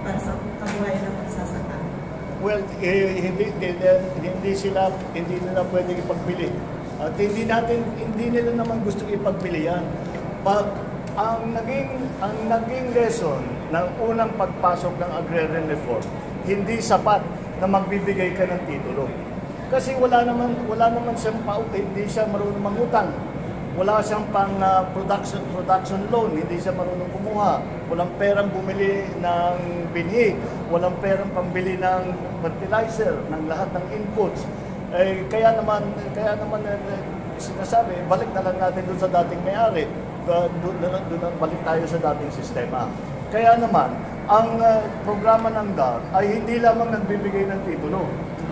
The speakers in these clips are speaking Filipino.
para sa kabuhayan ng pagsasaka? Well, hindi nila pwedeng ipagbili. At hindi nila naman gusto ipagbili yan. Ang naging lesson ng unang pagpasok ng agrarian reform, hindi sapat na magbibigay ka ng titulo. Kasi wala naman siyang hindi siya marunong mangutang. Wala siyang pang production loan, hindi siya marunong kumuha. Walang perang bumili ng binhi, walang perang pambili ng fertilizer, ng lahat ng inputs. Kaya naman sinasabi, balik na lang natin doon sa dating may-ari. Doon balik tayo sa dating sistema. Kaya naman, ang programa ng DAR ay hindi lamang nagbibigay ng titulo.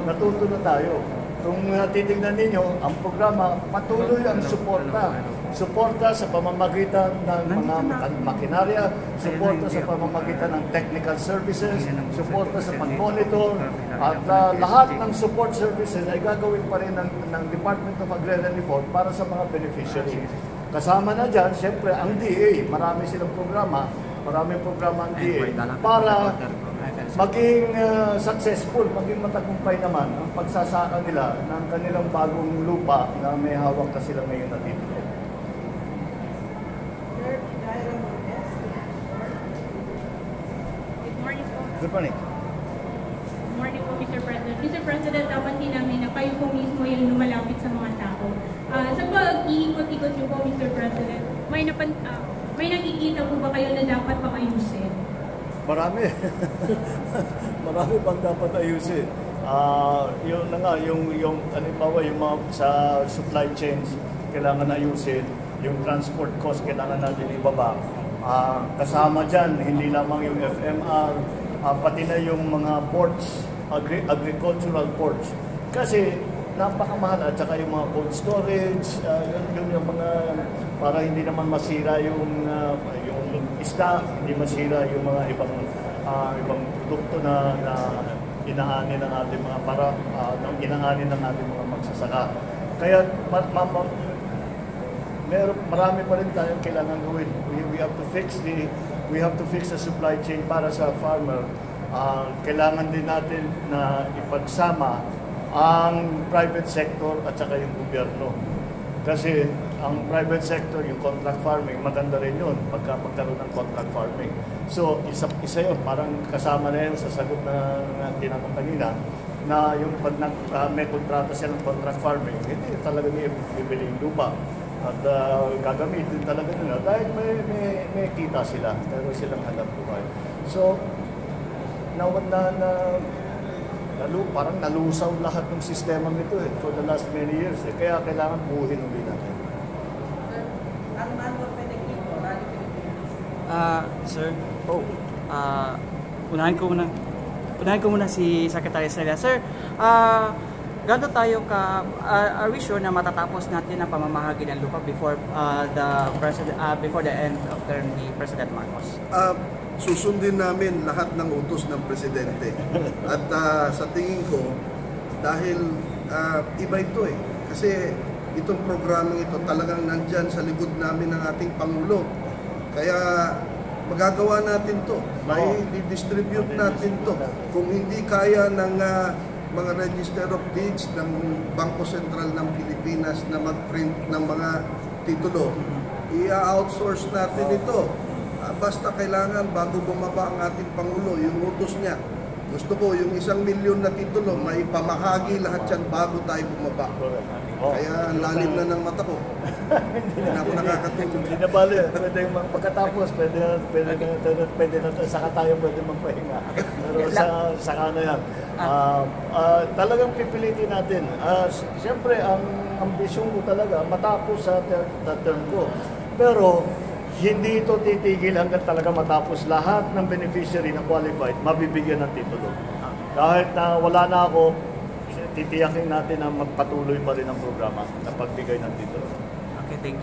Natuto na tayo. Kung titignan ninyo, ang programa patuloy ang suporta. Suporta sa pamamagitan ng mga makinarya, suporta sa pamamagitan ng technical services, suporta sa pag-monitor, at lahat ng support services ay gagawin pa rin ng Department of Agrarian Reform para sa mga beneficiaries. Kasama na dyan, siyempre, ang DA. Maraming programa ang DA para maging successful, maging matagumpay naman ang pagsasaka nila ng kanilang bagong lupa na may hawak na sila ngayon na titulo. Good morning. Good morning po, Mr. President. Mr. President, napansin namin na kayo po mismo yung lumalapit sa mga tao. Sa pag-iikot-ikot niyo po, Mr. President, may nakikita po ba kayo na dapat pang ayusin? Marami. Marami pang dapat ayusin. Yung halimbawa, yung mga sa supply chains, kailangan ayusin. Yung transport cost, kailangan natin ibaba. Kasama dyan, hindi lamang yung FMR, pati na yung mga ports, agricultural ports. Kasi napakamahal at saka yung mga cold storage, yung mga para hindi naman masira yung isda, hindi masira yung mga ibang produkto na inaanin ng ating mga inaanin ng ating mga magsasaka. Kaya marami pa rin tayong kailangan gawin. We have to fix the supply chain para sa farmer. Kailangan din natin na ipagsama ang private sector at saka yung gobyerno. Kasi ang private sector, yung contract farming, maganda rin yun pagkaroon ng contract farming. So, isa yun, parang kasama na yun sa sagot na tinanong kanina, na yung pag may kontrata siya ng contract farming, hindi talaga niya bibili yung lupa. At gagamitin talaga nila dahil may kita sila, pero silang hanap buhay. So, parang nalusaw lahat ng sistema nito for the last many years. Kaya kailangan buuhin ulit natin. Sir, unahin ko muna si Secretary Estrella. Sir, gano'n tayo are we sure na matatapos natin ang pamamahagi ng lupa before the end of term ni President Marcos? Susundin namin lahat ng utos ng Presidente. At sa tingin ko, dahil iba ito kasi itong programang ito talagang nandyan sa likod namin ng ating Pangulo. Kaya magagawa natin to, may distribute natin to. Kung hindi kaya ng mga Register of Deeds ng Bangko Sentral ng Pilipinas na mag-print ng mga titulo, i-outsource natin ito. Basta kailangan bago bumaba ang ating Pangulo, yung utos niya. Gusto ko yung 1 milyon na titulo, may pamahagi lahat yan bago tayo bumaba. Kaya lalim na ng mata ko. Hindi na ako nakakatulog. Hindi na bali. Pagkatapos, pwede na saka tayo pwede magpahinga. Pero saka na yan. Talagang pipilitin natin. Siyempre, ang ambisyon ko talaga, matapos sa term ko. Pero, hindi ito titigil hanggang talaga matapos lahat ng beneficiary na qualified, mabibigyan ng titulo. Kahit na wala na ako, titiyakin natin na magpatuloy pa rin ang programa na pagbigay ng titulo.